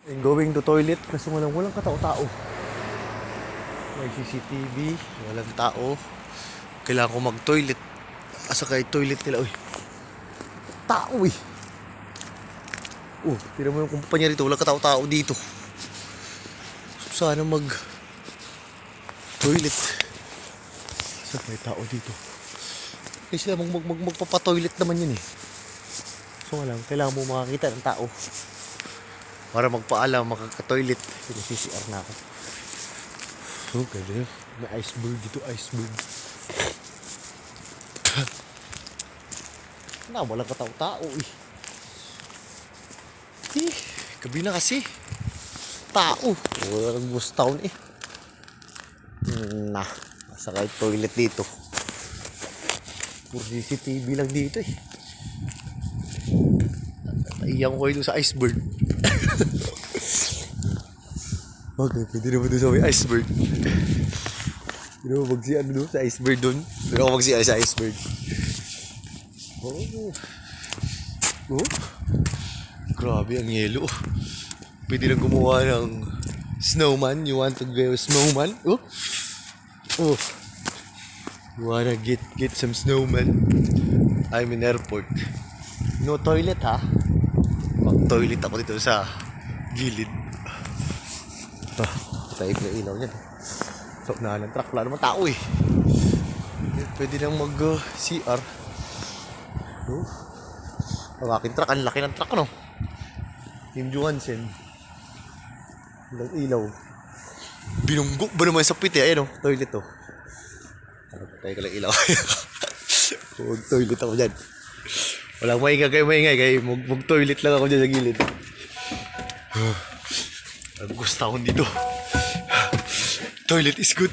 I'm going to toilet kasi walang katao-tao. May CCTV, walang tao. Kailangan ko mag-toilet. Asa kay toilet nila, uy. Tao, eh. Oh, tira mo yung kumpanya rito, walang katao-tao dito. So, sana mag-toilet. Asa may tao dito. Kasi sila magpapatoilet naman yun, eh. So, kailangan mo makakita ng tao. Para magpaalam, makaka-toilet. Pinag-CCR na ako. So, kaya may iceberg dito, iceberg. Walang katao-tao, eh. Gabi na kasi. Tao. Walang ghost town, eh. Nasa kahit toilet dito. Puro CCTV lang dito, eh. Iyan ko kayo sa iceberg. Okay, pwede naman doon sa may iceberg. Pwede naman magsiyan doon sa iceberg doon. Pwede ako magsiyan sa iceberg. Oh. Grabe ang yelo. Pwede na gumawa ng snowman. You want to go snowman? Oh. You wanna get some snowman? I'm in airport. No toilet, ha? Mag-toilet ako dito sa gilid. Taib na ilaw niyan. So, ng truck. Wala naman tao, eh. Pwede nang mag-CR. Ang aking truck. Ang laki ng truck, no? Team Johansen. Ilang ilaw. Binunggo ba naman sa piti? Ayan, no? Toilet, oh. Tayo ka lang ilaw. Mag-toilet ako dyan. Walang maingay kayo. Mag-toilet lang ako dyan sa gilid. Gusto akong dito. Toilet is good.